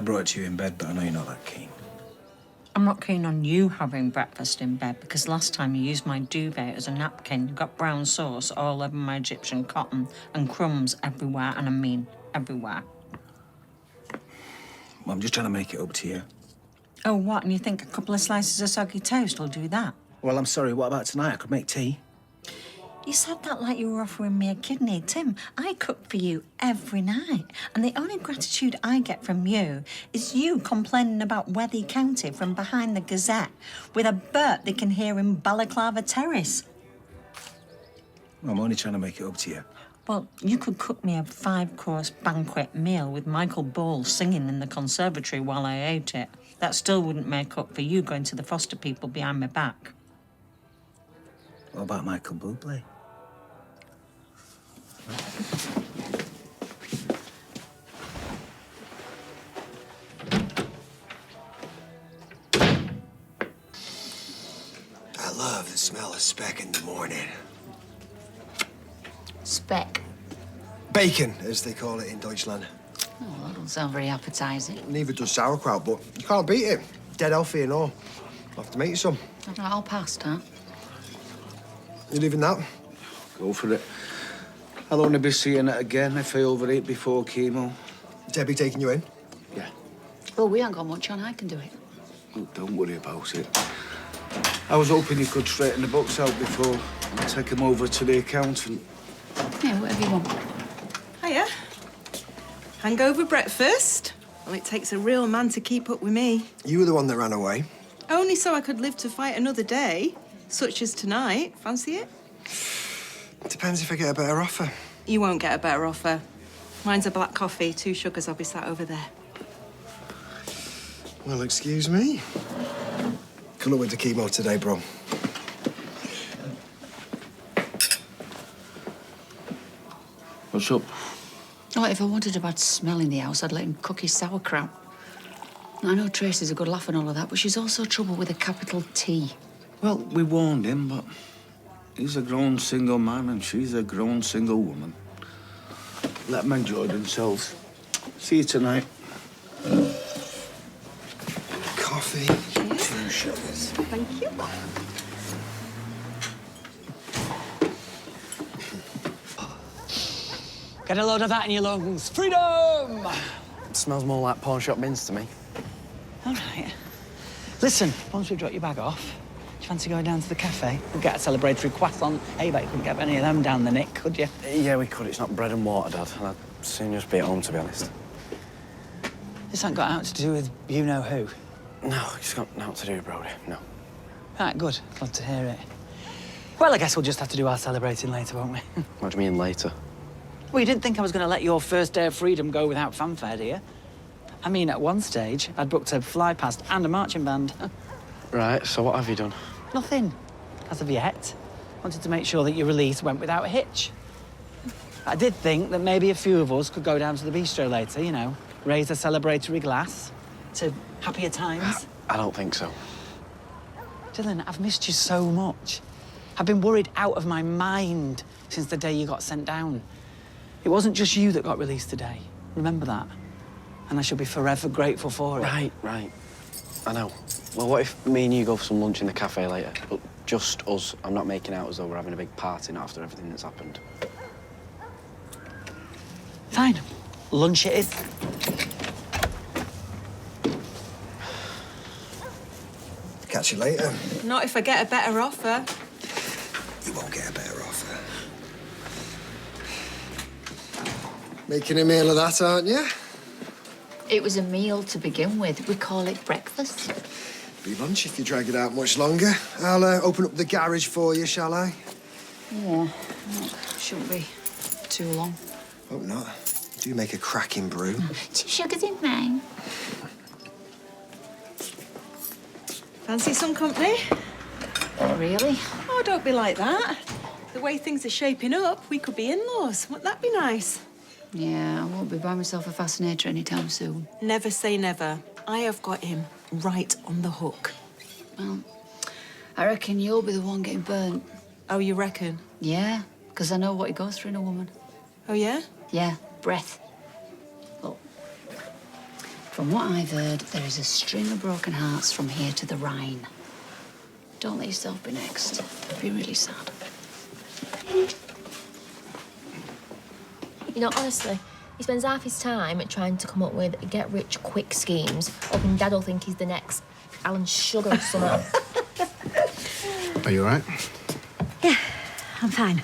have brought it to you in bed, but I know you're not that keen. I'm not keen on you having breakfast in bed because last time you used my duvet as a napkin, you got brown sauce all over my Egyptian cotton and crumbs everywhere, and I mean everywhere. Well, I'm just trying to make it up to you. Oh, what? And you think a couple of slices of soggy toast will do that? Well, I'm sorry, what about tonight? I could make tea. You said that like you were offering me a kidney. Tim, I cook for you every night. And the only gratitude I get from you is you complaining about Wethy County from behind the Gazette with a burp they can hear in Balaclava Terrace. Well, I'm only trying to make it up to you. Well, you could cook me a 5-course banquet meal with Michael Ball singing in the conservatory while I ate it. That still wouldn't make up for you going to the foster people behind my back. What about Michael Bublé? I love the smell of speck in the morning. Speck. Bacon, as they call it in Deutschland. Oh, that doesn't sound very appetising. Neither does sauerkraut, but you can't beat it. Dead healthy and all. I'll have to make you some. All right, I'll pass, huh? You leaving that? Go for it. I'll only be seeing it again if I overeat before chemo. Debbie taking you in? Yeah. Well, we ain't got much on. I can do it. Oh, don't worry about it. I was hoping you could straighten the books out before I take them over to the accountant. Yeah, whatever you want. Hiya. Hangover breakfast? Well, it takes a real man to keep up with me. You were the one that ran away. Only so I could live to fight another day, such as tonight. Fancy it? Depends if I get a better offer. You won't get a better offer. Mine's a black coffee, 2 sugars. I'll be sat over there. Well, excuse me. Good luck with the chemo today, bro. What's up? Oh, if I wanted a bad smell in the house, I'd let him cook his sauerkraut. I know Tracy's a good laugh and all of that, but she's also trouble with a capital T. Well, we warned him, but he's a grown single man and she's a grown single woman. Let them enjoy themselves. See you tonight. Coffee. Cheers. 2 sugars. Thank you. Get a load of that in your lungs. Freedom! It smells more like pawn shop mints to me. All right. Listen, once we drop your bag off, do you fancy going down to the cafe? We'll get a celebratory croissant. Hey, bet you couldn't get any of them down the nick, could you? Yeah, we could. It's not bread and water, Dad. And I'd soon just be at home, to be honest. This ain't got out to do with you-know-who. No, it's got nothing to do with Brody, no. Right, good. Glad to hear it. Well, I guess we'll just have to do our celebrating later, won't we? What do you mean later? Well, you didn't think I was going to let your first day of freedom go without fanfare, do you? I mean, at one stage, I'd booked a fly past and a marching band. Right, so what have you done? Nothing, as of yet. Wanted to make sure that your release went without a hitch. I did think that maybe a few of us could go down to the bistro later, you know, raise a celebratory glass to happier times. I don't think so. Dylan, I've missed you so much. I've been worried out of my mind since the day you got sent down. It wasn't just you that got released today. Remember that. And I shall be forever grateful for it. Right. I know. Well, what if me and you go for some lunch in the cafe later? But just us. I'm not making out as though we're having a big party now after everything that's happened. Fine. Lunch it is. Catch you later. Not if I get a better offer. You won't get a better offer. Making a meal of that, aren't you? It was a meal to begin with. We call it breakfast. Be lunch if you drag it out much longer. I'll open up the garage for you, shall I? Yeah, shouldn't be too long. Hope not. You do make a cracking brew. 2 sugars in mine. Fancy some company? Really? Oh, don't be like that. The way things are shaping up, we could be in-laws. Wouldn't that be nice? Yeah, I won't be buying myself a fascinator anytime soon. Never say never. I have got him right on the hook. Well, I reckon you'll be the one getting burnt. Oh, you reckon? Yeah, because I know what he goes through in a woman. Oh, yeah? Yeah, breath. Well, if From what I've heard, there is a string of broken hearts from here to the Rhine. Don't let yourself be next. It'd be really sad. You know, honestly, he spends half his time trying to come up with get-rich-quick schemes, hoping Dad will think he's the next Alan Sugar or something. Are you all right? Yeah, I'm fine.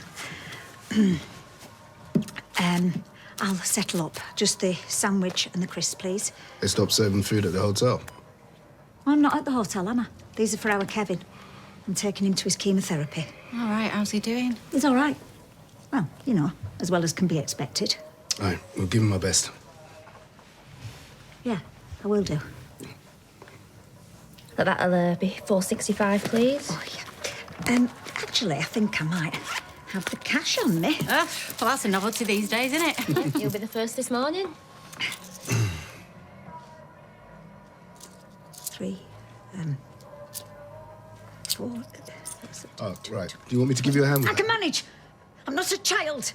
I'll settle up. Just the sandwich and the crisps, please. They stopped serving food at the hotel. Well, I'm not at the hotel, am I? These are for our Kevin. I'm taking him to his chemotherapy. All right, how's he doing? He's all right. Well, you know, as well as can be expected. All right, we'll give him my best. Yeah, I will do. That'll be $4.65, please. Oh, yeah. Actually, I think I might have the cash on me. Well, that's a novelty these days, isn't it? You'll be the first this morning. 3, 4... Oh, right. Do you want me to give you a hand with I can that? manage. I'm not a child.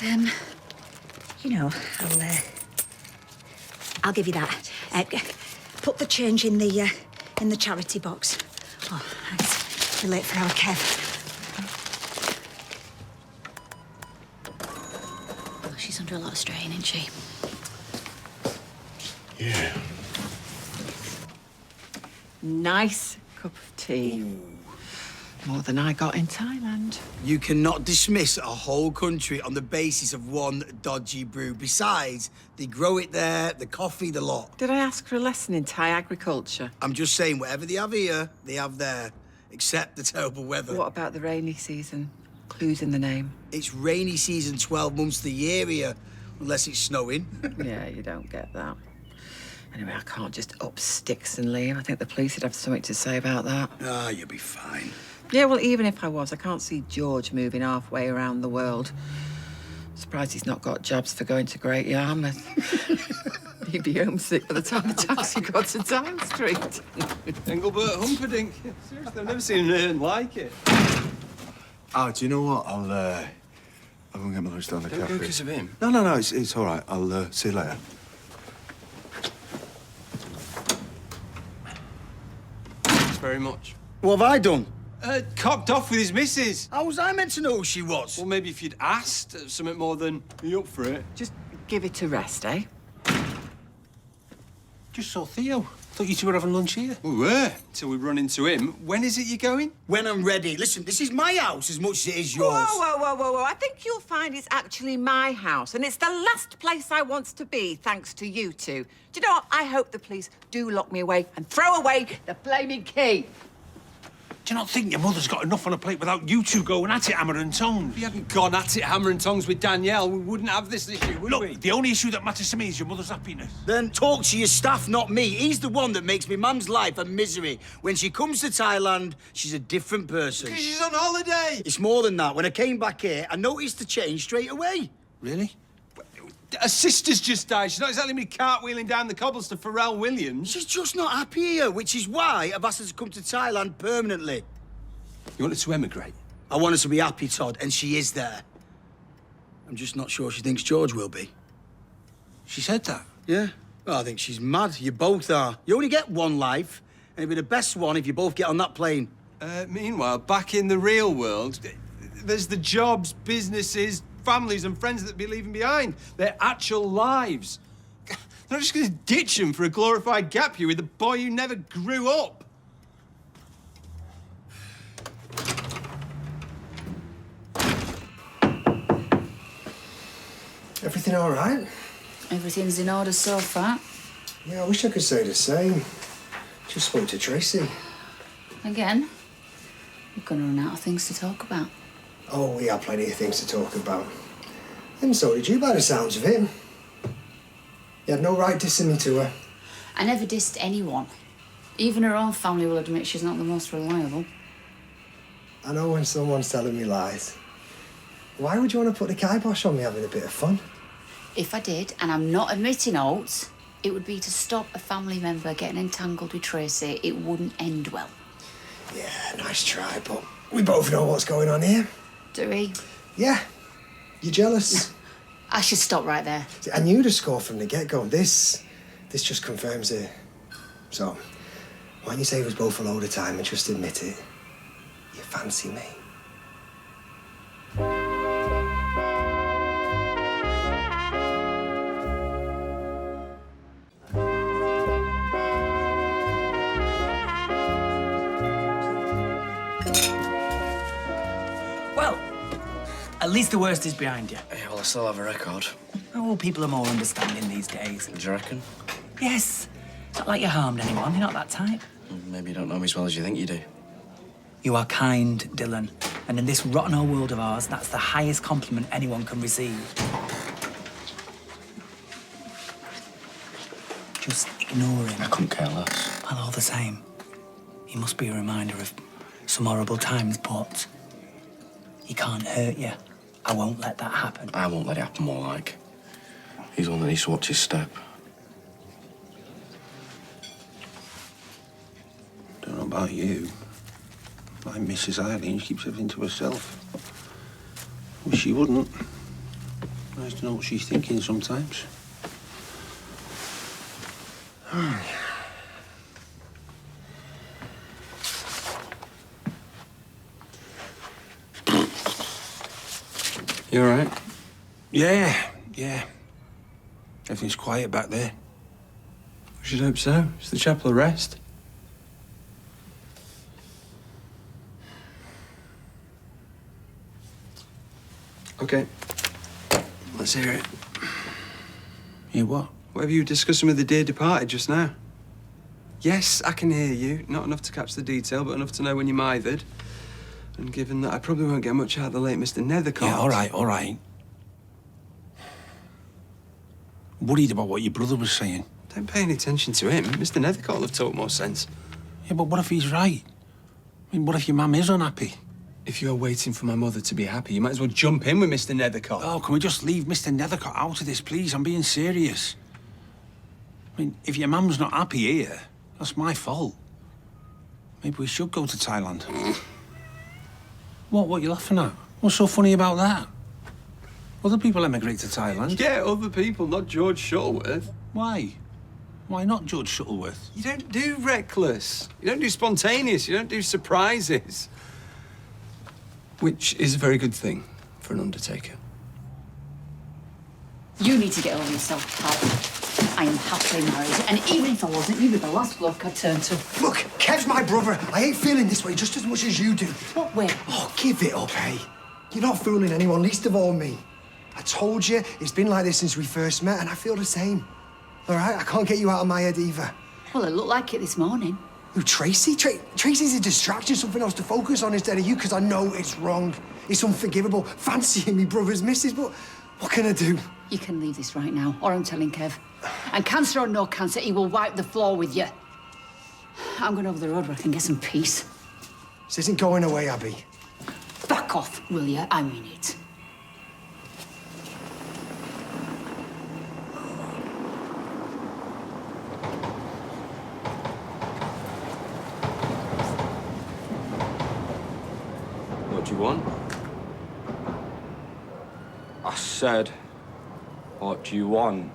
You know, I'll give you that. Put the change in the charity box. Oh, thanks. You're late for our Kev. Oh, she's under a lot of strain, isn't she? Yeah. Nice cup of tea. More than I got in Thailand. You cannot dismiss a whole country on the basis of one dodgy brew. Besides, they grow it there, the coffee, the lot. Did I ask for a lesson in Thai agriculture? I'm just saying, whatever they have here, they have there, except the terrible weather. What about the rainy season? Clues in the name. It's rainy season 12 months of the year here, unless it's snowing. Yeah, you don't get that. Anyway, I can't just up sticks and leave. I think the police would have something to say about that. Ah, you'll be fine. Yeah, well, even if I was, I can't see George moving halfway around the world. Surprised he's not got jobs for going to Great Yarmouth. He'd be homesick by the time the taxi got to Dime Street. Engelbert Humperdinck. Seriously, I've never seen anything like it. Oh, do you know what? I'll go and get my lunch down the Don't cafe. go because of him. No, it's all right. I'll see you later. Thanks very much. What have I done? Cocked off with his missus. How was I meant to know who she was? Well, maybe if you'd asked something more than, are you up for it? Just give it a rest, eh? Just saw Theo. Thought you two were having lunch here. We were, till we run into him. When is it you're going? When I'm ready. Listen, this is my house as much as it is yours. Whoa. I think you'll find it's actually my house, and it's the last place I want to be, thanks to you two. Do you know what? I hope the police do lock me away and throw away the flaming key. Do you not think your mother's got enough on her plate without you two going at it, hammer and tongs? If we hadn't gone at it hammer and tongs with Danielle, we wouldn't have this issue, would we? Look, the only issue that matters to me is your mother's happiness. Then talk to your staff, not me. He's the one that makes me mum's life a misery. When she comes to Thailand, she's a different person. Because she's on holiday. It's more than that. When I came back here, I noticed the change straight away. Really? Her sister's just died. She's not exactly me cartwheeling down the cobbles to Pharrell Williams. She's just not happy here, which is why I've asked her to come to Thailand permanently. You want her to emigrate? I want her to be happy, Todd, and she is there. I'm just not sure she thinks George will be. She said that? Yeah. Well, I think she's mad. You both are. You only get one life, and it'd be the best one if you both get on that plane. Meanwhile, back in the real world, there's the jobs, businesses, families and friends that be leaving behind. Their actual lives. They're not just going to ditch them for a glorified gap year with a boy who never grew up. Everything all right? Everything's in order so far. Yeah, I wish I could say the same. Just spoke to Tracy. Again, we're going to run out of things to talk about. Oh, we have plenty of things to talk about. And so did you, by the sounds of it. You had no right dissing me to her. I never dissed anyone. Even her own family will admit she's not the most reliable. I know when someone's telling me lies. Why would you want to put the kibosh on me having a bit of fun? If I did, and I'm not admitting Oates, it would be to stop a family member getting entangled with Tracy. It wouldn't end well. Yeah, nice try, but we both know what's going on here. Do we? Yeah. You jealous? I should stop right there. See, I knew to score from the get-go. This just confirms it. So, why don't you save us both a load of time and just admit it? You fancy me. Well, at least the worst is behind you. Yeah, well, I still have a record. Oh, people are more understanding these days. Do you reckon? Yes. It's not like you harmed anyone. You're not that type. Maybe you don't know me as well as you think you do. You are kind, Dylan. And in this rotten old world of ours, that's the highest compliment anyone can receive. Just ignore him. I couldn't care less. Well, all the same, he must be a reminder of some horrible times, but he can't hurt you. I won't let that happen. I won't let it happen, more like. He's the one that needs to watch his step. Don't know about you. My Mrs. Eileen, she keeps everything to herself. Wish she wouldn't. Nice to know what she's thinking sometimes. You all right? Yeah. Everything's quiet back there. I should hope so. It's the chapel of rest. Okay. Let's hear it. Hear what? Whatever you were discussing with the dear departed just now. Yes, I can hear you. Not enough to catch the detail, but enough to know when you mithered. And given that I probably won't get much out of the late Mr. Nethercott... Yeah, all right. Worried about what your brother was saying. Don't pay any attention to him. Mr. Nethercott will have talked more sense. Yeah, but what if he's right? I mean, what if your mum is unhappy? If you're waiting for my mother to be happy, you might as well jump in with Mr. Nethercott. Oh, can we just leave Mr. Nethercott out of this, please? I'm being serious. I mean, if your mum's not happy here, that's my fault. Maybe we should go to Thailand. What are you laughing at? What's so funny about that? Other people emigrate to Thailand. Yeah, other people, not George Shuttleworth. Why? Why not George Shuttleworth? You don't do reckless. You don't do spontaneous. You don't do surprises. Which is a very good thing for an undertaker. You need to get over yourself, pal. I am happily married, and even if I wasn't, you'd be the last bloke I'd turn to. Look, Kev's my brother. I ain't feeling this way just as much as you do. What way? Oh, give it up, hey. You're not fooling anyone, least of all me. I told you, it's been like this since we first met, and I feel the same. All right, I can't get you out of my head either. Well, it looked like it this morning. Who, Tracy? Tracy's a distraction, something else to focus on instead of you, because I know it's wrong. It's unforgivable, fancying me brother's missus, but what can I do? You can leave this right now, or I'm telling Kev. And cancer or no cancer, he will wipe the floor with you. I'm going over the road where I can get some peace. This isn't going away, Abby. Back off, will you? I mean it. What do you want? I said, what do you want?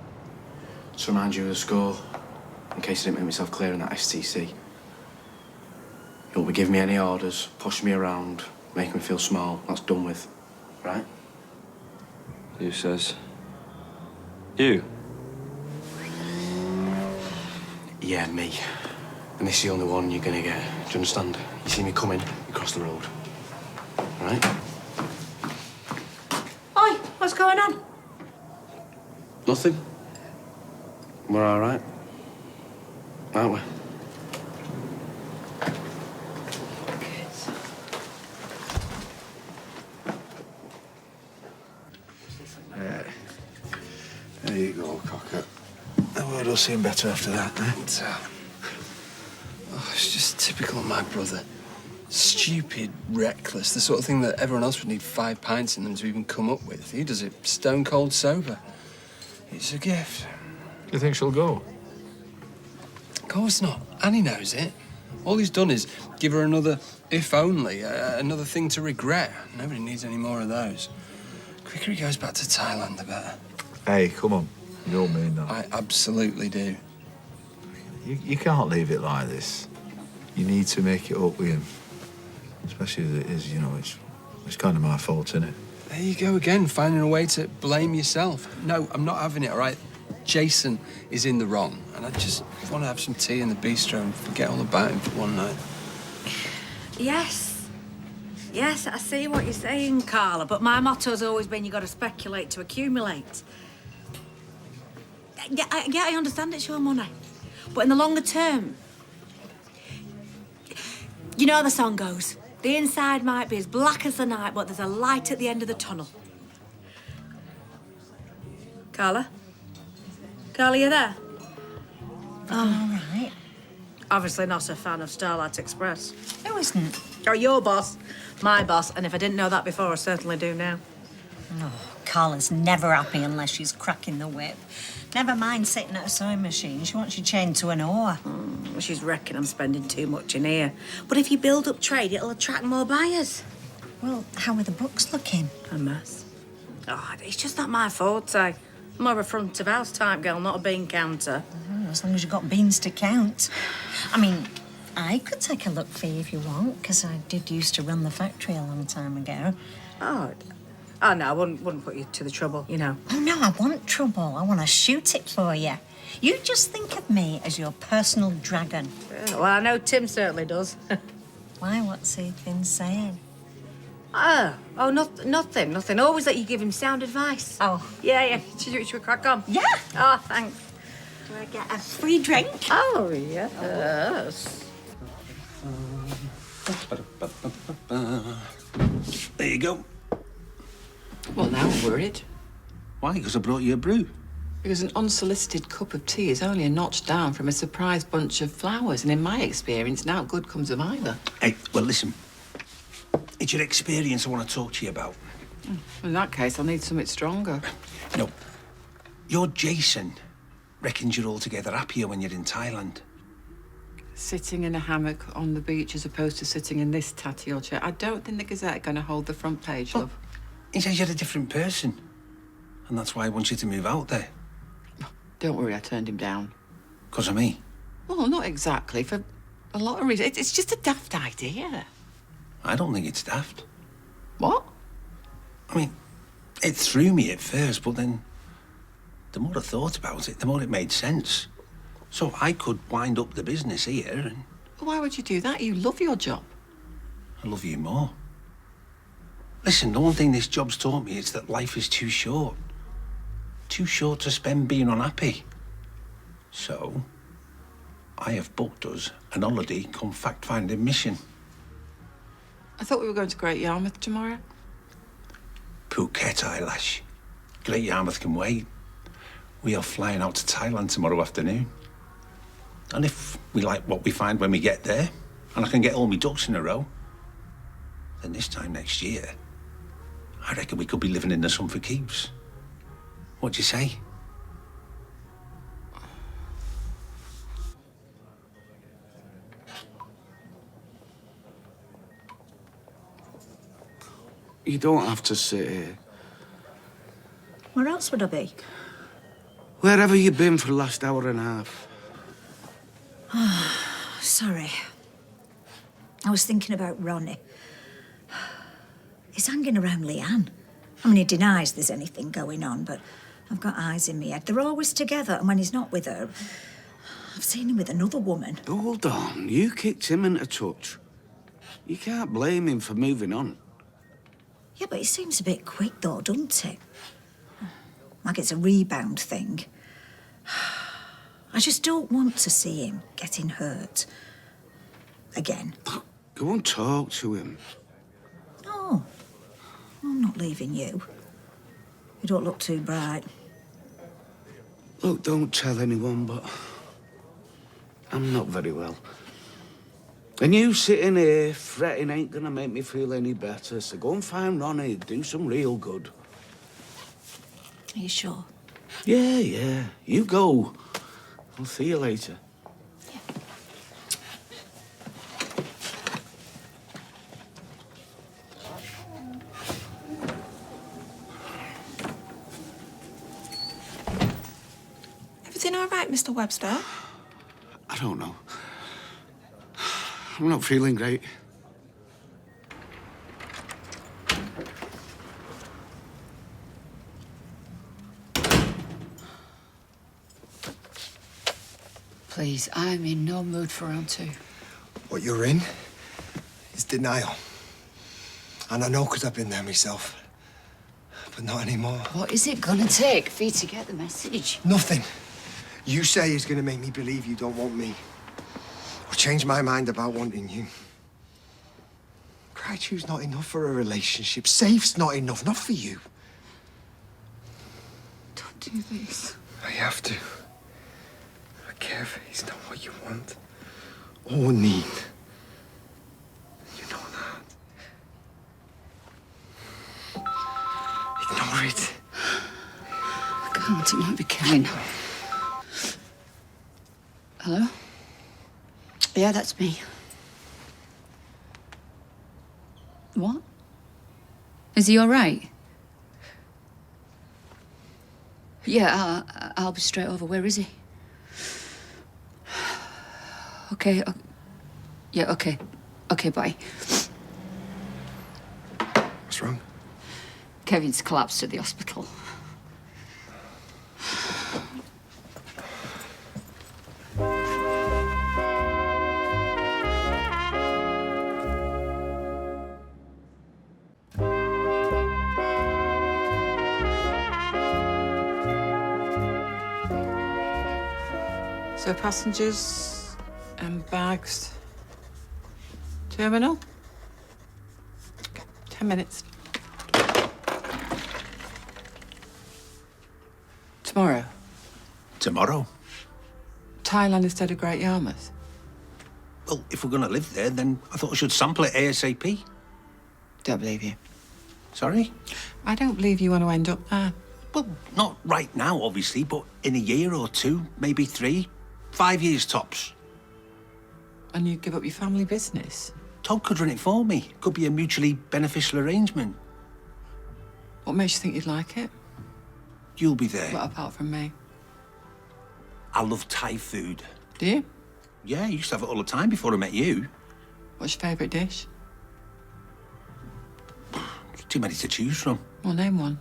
To remind you of the score, in case I didn't make myself clear in that STC. You'll be giving me any orders, push me around, make me feel small. That's done with, right? Who says? You? Yeah, me. And this is the only one you're gonna get. Do you understand? You see me coming, you cross the road. Right? Oi, what's going on? Nothing. We're all right, aren't we? There you go, Cocker. The world will seem better after that, eh? Oh, it's just typical of my brother. Stupid, reckless, the sort of thing that everyone else would need 5 pints in them to even come up with. He does it stone cold sober. It's a gift. You think she'll go? Of course not. Annie knows it. All he's done is give her another if only, another thing to regret. Nobody needs any more of those. quicker he goes back to Thailand, the better. Hey, come on. You don't mean that. I absolutely do. You can't leave it like this. You need to make it up with him. Especially as it is, you know, it's kind of my fault, isn't it? There you go again, finding a way to blame yourself. No, I'm not having it, all right? Jason is in the wrong, and I just want to have some tea in the bistro and forget all about him for one night. Yes. Yes, I see what you're saying, Carla, but my motto's always been you got to speculate to accumulate. Yeah, I understand it's your money, but in the longer term, you know the song goes, the inside might be as black as the night, but there's a light at the end of the tunnel. Carla? Carla, you there? All right. Obviously not a fan of Starlight Express. Who isn't? Or your boss, my boss, and if I didn't know that before, I certainly do now. Oh, Carla's never happy unless she's cracking the whip. Never mind sitting at a sewing machine. She wants you chained to an oar. She's reckoning I'm spending too much in here. But if you build up trade, it'll attract more buyers. Well, how are the books looking? A mess. Oh, it's just not my forte. I'm more of a front of house type girl, not a bean counter. Oh, as long as you've got beans to count. I mean, I could take a look for you if you want, because I did used to run the factory a long time ago. Oh, no, I wouldn't put you to the trouble, you know. Oh, no, I want trouble. I want to shoot it for you. You just think of me as your personal dragon. Yeah, well, I know Tim certainly does. Why, what's he been saying? Nothing. Always let you give him sound advice. Oh. Yeah. Should we crack on? Yeah. Oh, thanks. Do I get a free drink? Oh, yes. There you go. Well, now I'm worried. Why? Because I brought you a brew. Because an unsolicited cup of tea is only a notch down from a surprise bunch of flowers, and in my experience, now good comes of either. Hey, well, listen. It's your experience I want to talk to you about. In that case, I'll need something stronger. No. Your Jason reckons you're altogether happier when you're in Thailand. Sitting in a hammock on the beach as opposed to sitting in this tatty old chair. I don't think the Gazette are going to hold the front page, love. He says you're a different person. And that's why I want you to move out there. Don't worry, I turned him down. 'Cause of me? Well, not exactly, for a lot of reasons. It's just a daft idea. I don't think it's daft. What? I mean, it threw me at first, but then the more I thought about it, the more it made sense. So I could wind up the business here and... Why would you do that? You love your job. I love you more. Listen, the one thing this job's taught me is that life is too short. Too short to spend being unhappy. So, I have booked us an holiday come fact-finding mission. I thought we were going to Great Yarmouth tomorrow. Phuket, eyelash. Great Yarmouth can wait. We are flying out to Thailand tomorrow afternoon. And if we like what we find when we get there, and I can get all my ducks in a row, then this time next year, I reckon we could be living in the sun for keeps. What do you say? You don't have to sit here. Where else would I be? Wherever you've been for the last hour and a half. Sorry. I was thinking about Ronnie. He's hanging around Leanne. I mean, he denies there's anything going on, but I've got eyes in my head. They're always together, and when he's not with her, I've seen him with another woman. Hold on. You kicked him into touch. You can't blame him for moving on. Yeah, but he seems a bit quick, though, doesn't he? Like it's a rebound thing. I just don't want to see him getting hurt. Again. Go and talk to him. Oh, I'm not leaving you. You don't look too bright. Look, don't tell anyone, but I'm not very well. And you sitting here fretting ain't gonna make me feel any better, so go and find Ronnie, do some real good. Are you sure? Yeah. You go. I'll see you later. Everything all right, Mr. Webster? I don't know. I'm not feeling great. Please, I'm in no mood for round two. What you're in is denial. And I know because I've been there myself. But not anymore. What is it gonna take for you to get the message? Nothing. You say is going to make me believe you don't want me. Or change my mind about wanting you. Cry-chew's not enough for a relationship. Safe's not enough, not for you. Don't do this. I have to. Kev, it's not what you want or need. You know that. Ignore it. I can't. It might be Kevin. Hello? Yeah, that's me. What? Is he all right? Yeah, I'll be straight over. Where is he? Okay. Yeah, okay. Okay, bye. What's wrong? Kevin's collapsed at the hospital. So passengers and bags. Terminal? 10 minutes. Tomorrow? Tomorrow? Thailand instead of Great Yarmouth? Well, if we're going to live there, then I thought I should sample it ASAP. Don't believe you. Sorry? I don't believe you want to end up there. Well, not right now, obviously, but in a year or two, maybe 3, 5 years tops. And you give up your family business? Todd could run it for me. Could be a mutually beneficial arrangement. What makes you think you'd like it? You'll be there. What apart from me? I love Thai food. Do you? Yeah, I used to have it all the time before I met you. What's your favourite dish? Too many to choose from. Well, name one.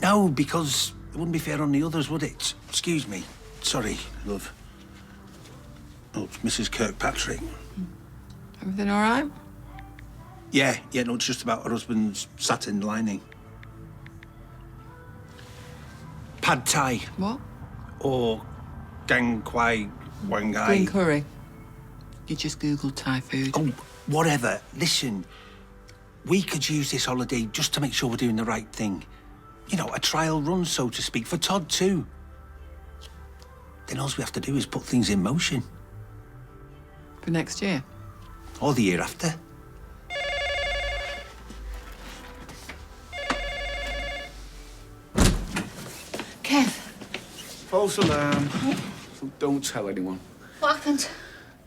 No, because it wouldn't be fair on the others, would it? Excuse me. Sorry, love. Oh, it's Mrs. Kirkpatrick. Everything all right? Yeah, no, it's just about her husband's satin lining. Pad Thai. What? Or Gang Kwai Wangai. Green curry. You just Googled Thai food. Oh, whatever. Listen, we could use this holiday just to make sure we're doing the right thing. You know, a trial run, so to speak, for Todd too. Then all we have to do is put things in motion. For next year? Or the year after. Kev. False alarm. Don't tell anyone. What happened?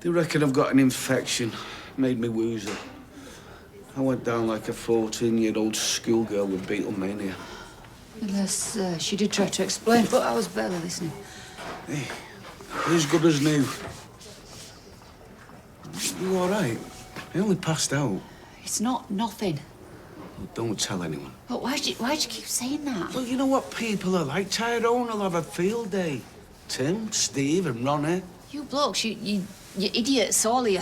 They reckon I've got an infection. Made me woozy. I went down like a 14-year-old schoolgirl with Beatlemania. Unless she did try to explain, but I was barely listening. Hey, as good as new. You all right? I only passed out. It's not nothing. Oh, don't tell anyone. But why'd you keep saying that? Well, you know what people are like. Tyrone will have a field day. Tim, Steve and Ronnie. You blokes, you idiots, all of you.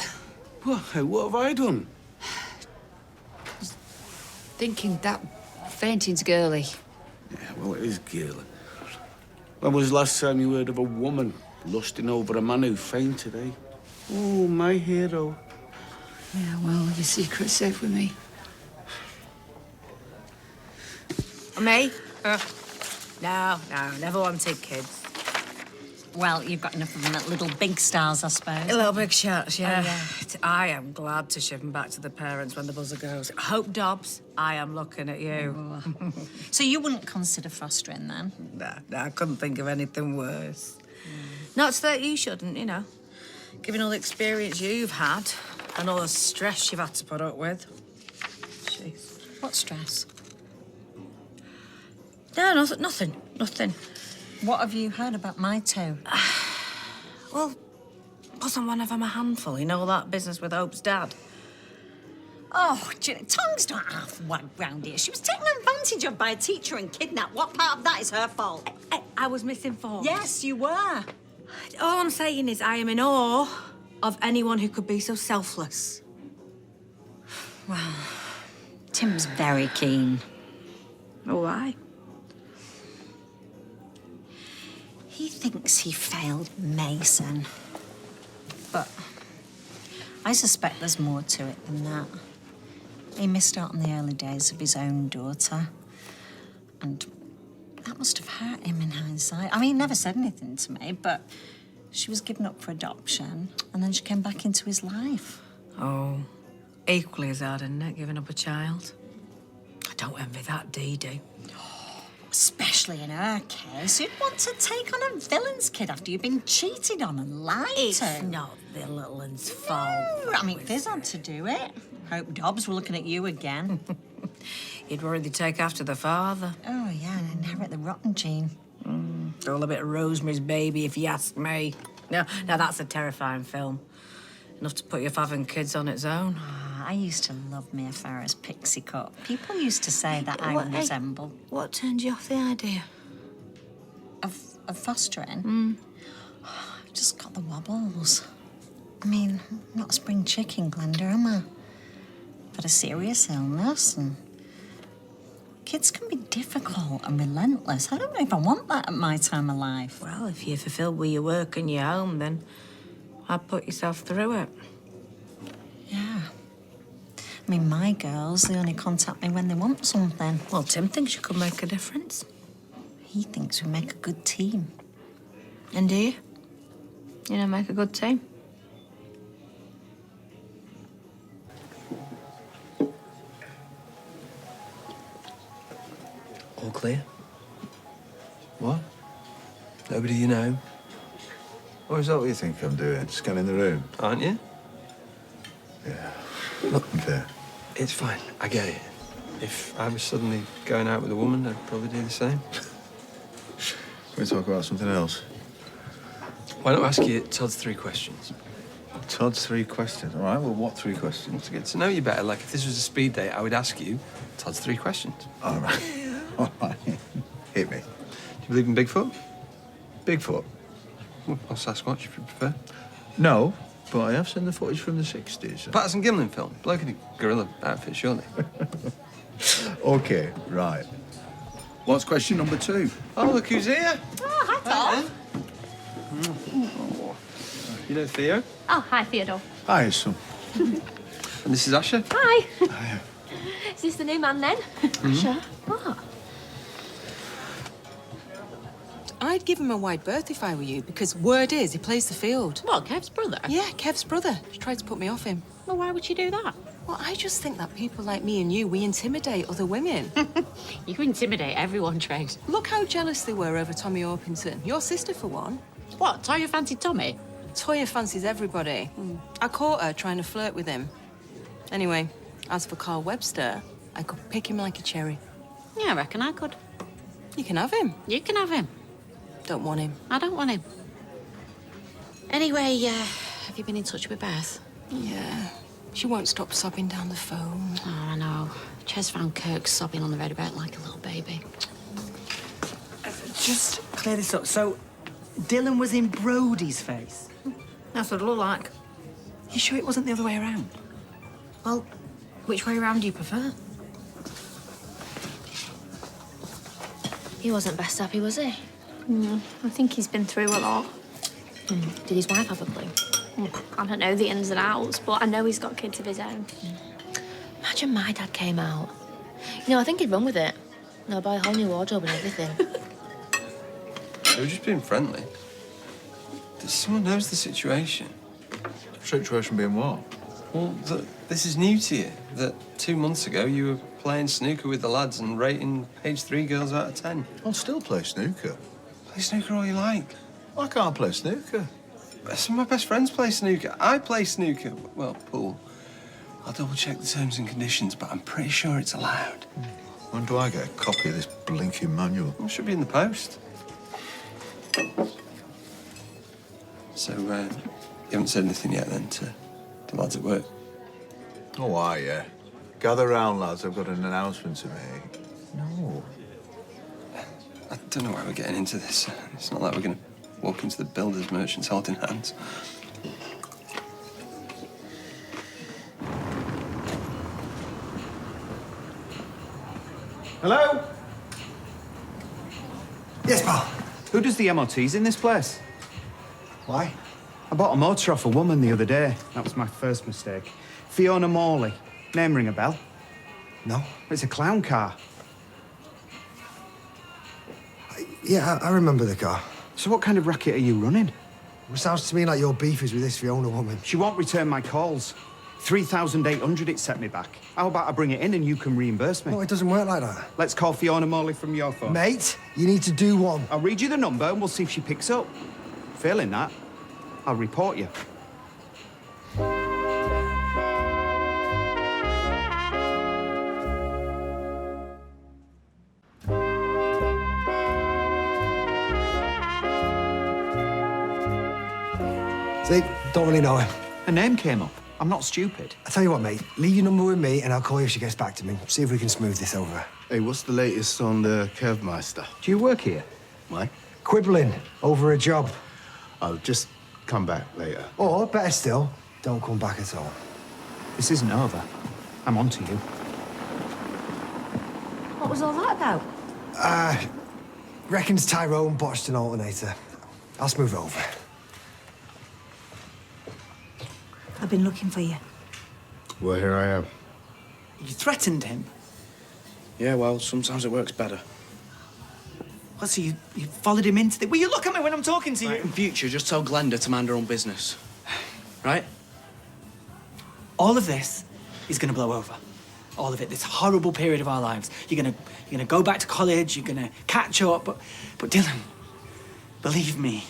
What have I done? Thinking that fainting's girly. Yeah, well, it is girly. When was the last time you heard of a woman lusting over a man who fainted, eh? Oh, my hero. Yeah, well, your secret's safe with me. Me? No, never wanted kids. Well, you've got enough of them at Little Big Stars, I suppose. Little big shots, yeah. Oh, yeah. I am glad to ship them back to the parents when the buzzer goes. Hope Dobbs, I am looking at you. So you wouldn't consider fostering then? No, I couldn't think of anything worse. Not that you shouldn't, you know. Given all the experience you've had and all the stress you've had to put up with. Jeez. What stress? No, nothing. What have you heard about my two? Well, wasn't one of them a handful? You know that business with Hope's dad? Oh, tongue's not half wagged round here. She was taken advantage of by a teacher and kidnapped. What part of that is her fault? I was misinformed. Yes, you were. All I'm saying is I am in awe of anyone who could be so selfless. Well, Tim's very keen. Oh, why? He thinks he failed Mason. But I suspect there's more to it than that. He missed out on the early days of his own daughter. And that must have hurt him in hindsight. I mean, he never said anything to me, but she was given up for adoption, and then she came back into his life. Oh, equally as hard, isn't it, giving up a child? I don't envy that, Dee Dee. Especially in her case. Who'd want to take on a villain's kid after you've been cheated on and lied It's to? not the little one's fault. No, I mean, Fizz had to do it. Hope Dobbs were looking at you again. You'd worry they'd take after the father. Oh, yeah, and inherit the rotten gene. All a bit of Rosemary's Baby, if you ask me. Now that's a terrifying film. Enough to put you off having kids on its own. I used to love Mia Farrow's Pixie Cut. People used to say that I resemble... What turned you off the idea? Of fostering? I've just got the wobbles. I mean, I'm not a spring chicken, Glenda, am I? I've had a serious illness and... Kids can be difficult and relentless. I don't know if I want that at my time of life. Well, if you're fulfilled with your work and your home, then I'd put yourself through it. Yeah. I mean, my girls, they only contact me when they want something. Well, Tim thinks you could make a difference. He thinks we make a good team. And do you? You know, make a good team? All clear? What? Nobody you know? Oh, is that what you think I'm doing? Scanning the room? Aren't you? Yeah. Look, Okay. it's fine. I get it. If I was suddenly going out with a woman, I'd probably do the same. Can we talk about something else? Why don't I ask you Todd's 3 questions? Todd's 3 questions. All right, well, what 3 questions? To get to know you better. Like, if this was a speed date, I would ask you Todd's 3 questions. All right. All right. Hit me. Do you believe in Bigfoot? Bigfoot? Well, or Sasquatch, if you prefer. No, but I have seen the footage from the 60s. Patterson Gimlin film. Bloke in a gorilla outfit, surely. OK, right. What's question number 2? Oh, look who's here. Oh, hi, Tom. You know Theo? Oh, hi, Theodore. Hi, son. And this is Asher. Hi. Hiya. Is this the new man, then? Sure. What? I'd give him a wide berth if I were you, because word is he plays the field. What, Kev's brother? Yeah, Kev's brother. She tried to put me off him. Well, why would she do that? Well, I just think that people like me and you, we intimidate other women. You intimidate everyone, Trace. Look how jealous they were over Tommy Orpington. Your sister, for one. What, Toya fancied Tommy? Toya fancies everybody. I caught her trying to flirt with him. Anyway, as for Carl Webster, I could pick him like a cherry. Yeah, I reckon I could. You can have him. You can have him. Don't want him. I don't want him. Anyway, have you been in touch with Beth? Yeah. She won't stop sobbing down the phone. Oh, I know. Ches found Kirk sobbing on the red about like a little baby. Just clear this up. So, Dylan was in Brody's face? That's what it looked like. You sure it wasn't the other way around? Well, which way around do you prefer? He wasn't best happy, was he? I think he's been through a lot. Did his wife have a clue? I don't know the ins and outs, but I know he's got kids of his own. Imagine my dad came out. You know, I think he'd run with it. I'll buy a whole new wardrobe and everything. They were just being friendly. Someone knows the situation. Situation being what? Well, this is new to you. That 2 months ago you were playing snooker with the lads and rating page 3 girls out of 10. I'll still play snooker. Play snooker all you like. I can't play snooker. Some of my best friends play snooker. I play snooker. Well, pool. I'll double-check the terms and conditions, but I'm pretty sure it's allowed. When do I get a copy of this blinking manual? It should be in the post. So, you haven't said anything yet, then, to the lads at work? Oh, yeah. Gather round, lads. I've got an announcement to make. No. I don't know why we're getting into this. It's not like we're going to walk into the builders' merchants holding hands. Hello? Yes, pal. Who does the MOTs in this place? Why? I bought a motor off a woman the other day. That was my first mistake. Fiona Morley. Name ring a bell? No. It's a clown car. Yeah, I remember the car. So what kind of racket are you running? It sounds to me like your beef is with this Fiona woman. She won't return my calls. 3,800 it set me back. How about I bring it in and you can reimburse me? No, it doesn't work like that. Let's call Fiona Morley from your phone. Mate, you need to do one. I'll read you the number and we'll see if she picks up. Failing that, I'll report you. See, don't really know her. Her name came up. I'm not stupid. I tell you what, mate, leave your number with me and I'll call you if she gets back to me. See if we can smooth this over. Hey, what's the latest on the Kevmeister? Do you work here? Why? Quibbling over a job. I'll just come back later. Or, better still, don't come back at all. This isn't over. I'm on to you. What was all that about? Reckons Tyrone botched an alternator. I'll smooth it over. I've been looking for you. Well, here I am. You threatened him? Yeah, well, sometimes it works better. Well, so you followed him into the... Will you look at me when I'm talking to you? Right, in future, just tell Glenda to mind her own business. Right? All of this is going to blow over. All of it. This horrible period of our lives. You're gonna go back to college. You're gonna catch up. But Dylan, believe me,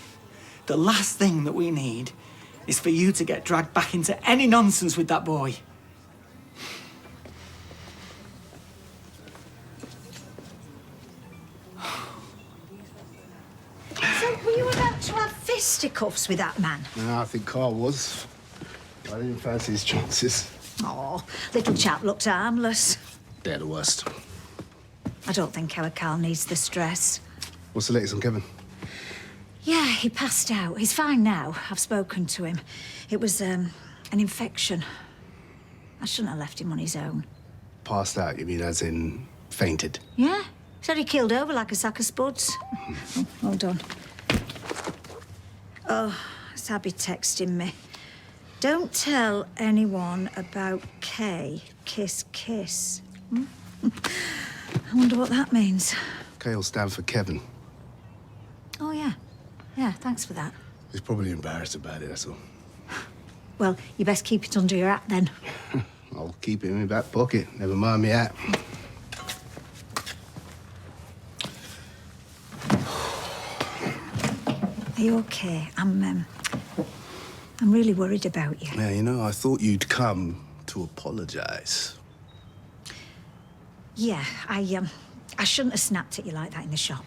the last thing that we need is for you to get dragged back into any nonsense with that boy. So, were you about to have fisticuffs with that man? No, I think Carl was. I didn't fancy his chances. Oh, little chap looked harmless. They're the worst. I don't think our Carl needs the stress. What's the latest on Kevin? Yeah, he passed out. He's fine now. I've spoken to him. It was, an infection. I shouldn't have left him on his own. Passed out, you mean as in fainted? Yeah? Said he keeled over like a sack of spuds. Oh, hold on. Oh, Sabby texting me. Don't tell anyone about K. Kiss, kiss. Hmm? I wonder what that means. K will stand for Kevin. Oh, yeah. Yeah, thanks for that. He's probably embarrassed about it, that's all. Well, you best keep it under your hat, then. I'll keep it in my back pocket. Never mind me hat. Are you okay? I'm really worried about you. Yeah, you know, I thought you'd come to apologize. Yeah, I shouldn't have snapped at you like that in the shop.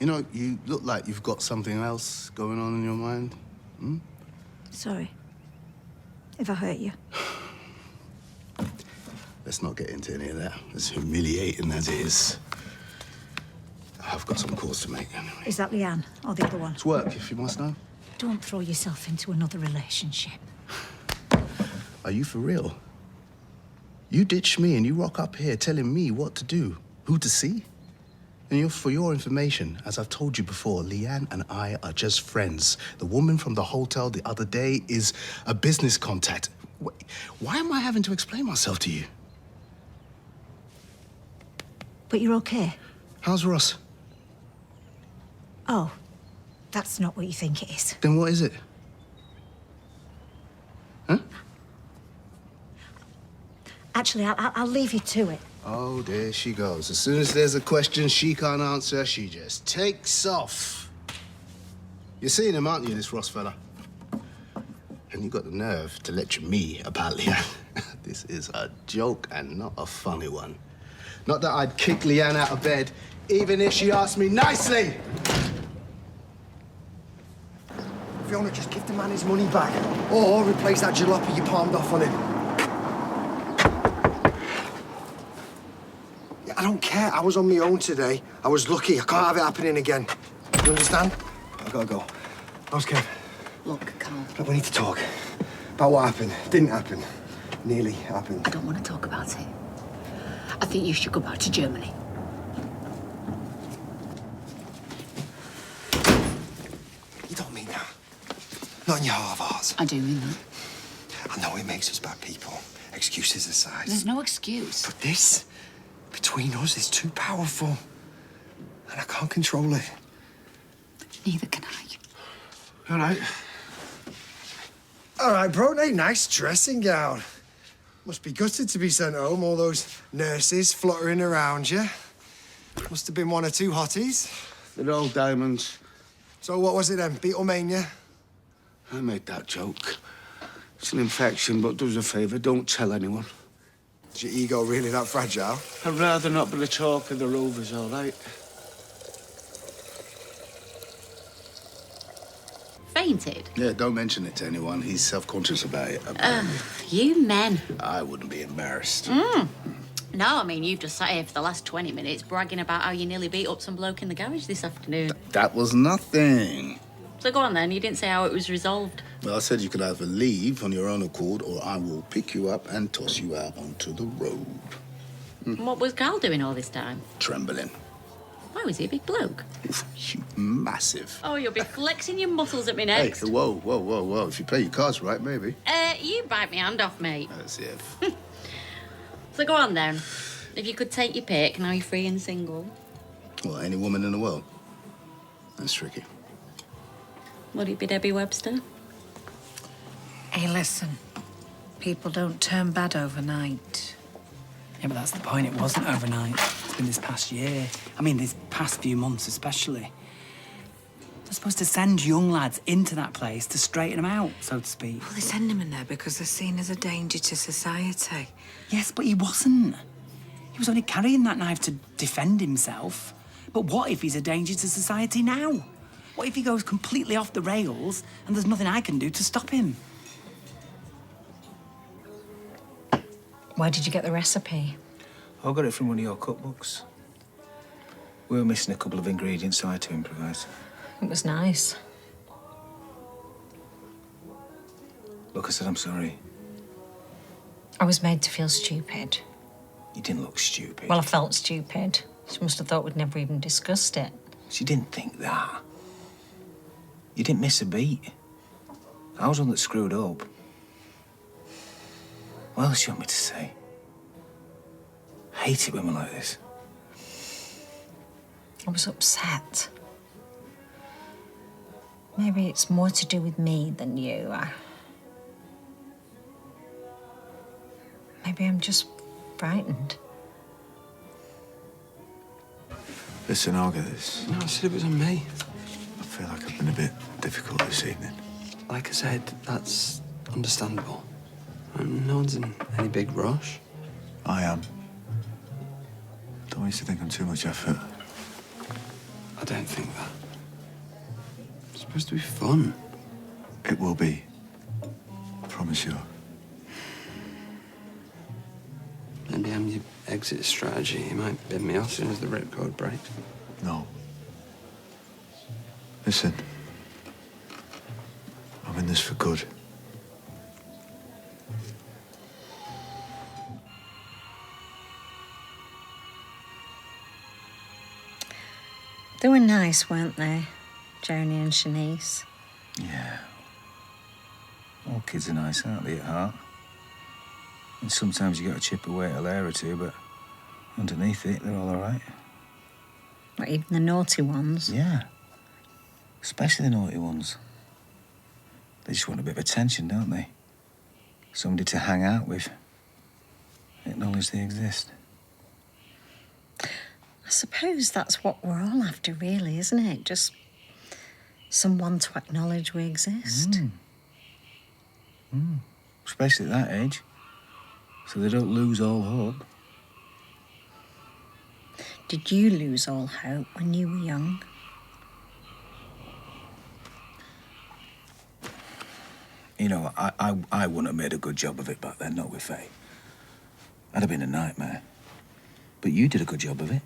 You know, you look like you've got something else going on in your mind. Hmm? Sorry. If I hurt you. Let's not get into any of that. As humiliating as it is. I've got some calls to make anyway. Is that Leanne or the other one? It's work, if you must know. Don't throw yourself into another relationship. Are you for real? You ditch me and you rock up here telling me what to do, who to see? And for your information, as I've told you before, Leanne and I are just friends. The woman from the hotel the other day is a business contact. Why am I having to explain myself to you? But you're okay? How's Ross? Oh, that's not what you think it is. Then what is it? Huh? Actually, I'll leave you to it. Oh, there she goes. As soon as there's a question she can't answer, she just takes off. You're seeing him, aren't you, this Ross fella? And you got the nerve to lecture me about Leanne. This is a joke and not a funny one. Not that I'd kick Leanne out of bed, even if she asked me nicely. Fiona, just give the man his money back. Or replace that jalopy you palmed off on him. Yeah, I don't care. I was on my own today. I was lucky. I can't have it happening again. You understand? I gotta go. How's Kev? Look, Carl. Look, we need to talk. About what happened. Didn't happen. Nearly happened. I don't want to talk about it. I think you should go back to Germany. You don't mean that. Not in your heart of hearts. I do mean that. I know it makes us bad people. Excuses aside. There's no excuse. But this, between us, is too powerful. And I can't control it. Neither can I. All right. All right, bro. Hey, nice dressing gown. Must be gutted to be sent home. All those nurses fluttering around you. Must have been one or two hotties. They're all diamonds. So what was it then? Beatlemania? I made that joke. It's an infection, but do us a favour, don't tell anyone. Is your ego really that fragile? I'd rather not be the talk of the Rovers, all right? Fainted? Yeah, don't mention it to anyone. He's self-conscious about it. You men. I wouldn't be embarrassed. No, I mean, you've just sat here for the last 20 minutes bragging about how you nearly beat up some bloke in the garage this afternoon. That was nothing. So go on then, you didn't say how it was resolved. Well, I said you could either leave on your own accord or I will pick you up and toss you out onto the road. What was Carl doing all this time? Trembling. Why was he a big bloke? Massive. Oh, you'll be flexing your muscles at me Hey, next. whoa, whoa, whoa, whoa. If you play your cards right, maybe. You bite me hand off, mate. That's if. So go on then. If you could take your pick, now you're free and single. Well, any woman in the world. That's tricky. Would it be Debbie Webster? Hey, listen. People don't turn bad overnight. Yeah, but that's the point. It wasn't overnight. It's been this past year. I mean, these past few months especially. They're supposed to send young lads into that place to straighten them out, so to speak. Well, they send him in there because they're seen as a danger to society. Yes, but he wasn't. He was only carrying that knife to defend himself. But what if he's a danger to society now? What if he goes completely off the rails and there's nothing I can do to stop him? Where did you get the recipe? I got it from one of your cookbooks. We were missing a couple of ingredients, so I had to improvise. It was nice. Look, I said I'm sorry. I was made to feel stupid. You didn't look stupid. Well, I felt stupid. She must have thought we'd never even discussed it. She didn't think that. You didn't miss a beat. I was one that screwed up. What else you want me to say? I hate it when we're like this. I was upset. Maybe it's more to do with me than you. Maybe I'm just frightened. Listen, I'll get this. No, I said it was on me. I feel like I've been a bit difficult this evening. Like I said, that's understandable. No one's in any big rush. I am. Don't want you to think I'm too much effort. I don't think that. It's supposed to be fun. It will be. I promise you. Maybe I'm your exit strategy. You might bid me off as soon as the ripcord breaks. No. Listen. I'm in this for good. They were nice, weren't they? Joni and Shanice. Yeah. All kids are nice, aren't they, at heart? And sometimes you got to chip away at a layer or two, but underneath it, they're all right. What, even the naughty ones? Yeah. Especially the naughty ones. They just want a bit of attention, don't they? Somebody to hang out with. Acknowledge they exist. I suppose that's what we're all after, really, isn't it? Just someone to acknowledge we exist. Especially at that age. So they don't lose all hope. Did you lose all hope when you were young? You know, I wouldn't have made a good job of it back then, not with Faye. That'd have been a nightmare. But you did a good job of it.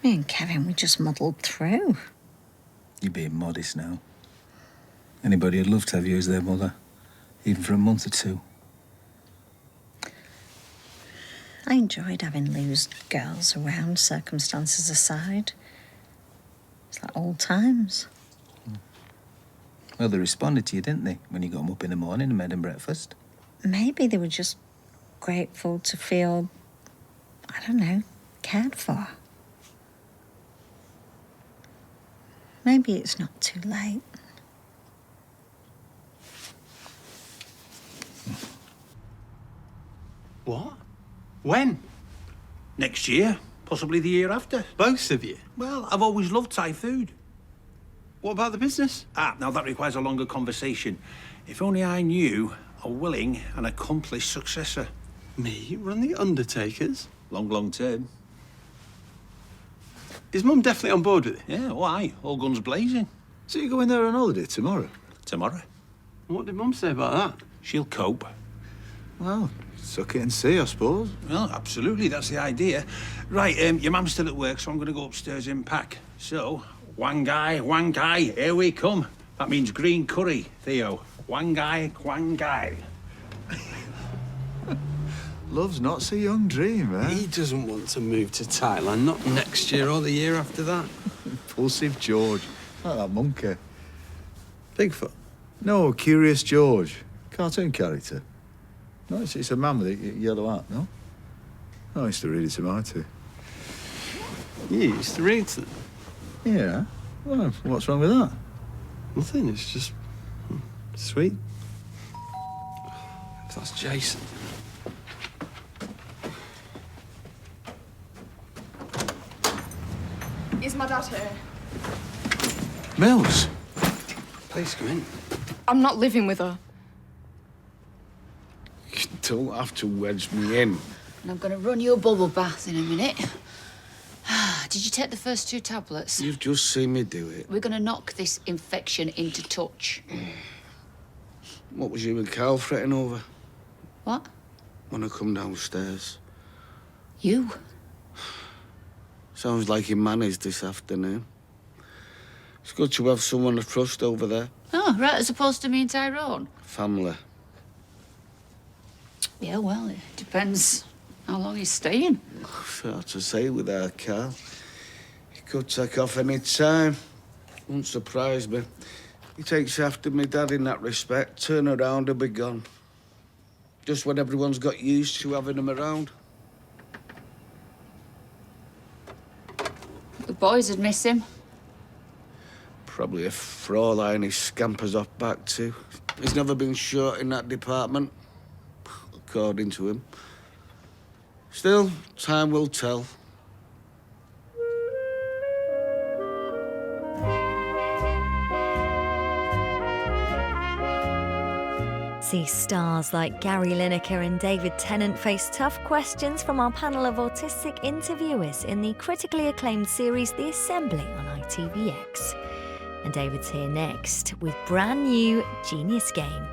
Me and Kevin, we just muddled through. You're being modest now. Anybody would love to have you as their mother, even for a month or two. I enjoyed having Lou's girls around, circumstances aside. It's like old times. Well, they responded to you, didn't they, when you got them up in the morning and made them breakfast? Maybe they were just grateful to feel, I don't know, cared for. Maybe it's not too late. What? When? Next year, possibly the year after. Both of you? Well, I've always loved Thai food. What about the business? Now that requires a longer conversation. If only I knew a willing and accomplished successor. Me run the undertakers? Long term. Is Mum definitely on board with it? Yeah, why? All guns blazing. So you're going there on holiday tomorrow? Tomorrow. What did Mum say about that? She'll cope. Well, suck it and see, I suppose. Well, absolutely, that's the idea. Right, your mum's still at work, so I'm going to go upstairs and pack. So, Wangai, here we come. That means green curry, Theo. Wangai. Love's not so young dream, eh? He doesn't want to move to Thailand, not next year or the year after that. Impulsive George. Like that monkey. Bigfoot? No, Curious George. Cartoon character. No, it's a man with a yellow hat, no? I used to read it to my two. You used to read to them? Yeah. Well, what's wrong with that? Nothing, it's just sweet. If that's Jason. Is my dad here? Mills. Please come in. I'm not living with her. You don't have to wedge me in. And I'm going to run you a bubble bath in a minute. Did you take the first 2 tablets? You've just seen me do it. We're going to knock this infection into touch. What was you and Carl fretting over? What? When I come downstairs. You? Sounds like he managed this afternoon. It's good to have someone to trust over there. Oh, right, as opposed to me and Tyrone? Family. Yeah, well, it depends how long he's staying. Fair to say with our Carl. He could take off any time. Won't surprise me. He takes after me dad in that respect. Turn around and be gone. Just when everyone's got used to having him around. The boys would miss him. Probably a Fraulein he scampers off back to. He's never been short in that department, according to him. Still, time will tell. See stars like Gary Lineker and David Tennant face tough questions from our panel of autistic interviewers in the critically acclaimed series The Assembly on ITVX. And David's here next with brand new Genius Game.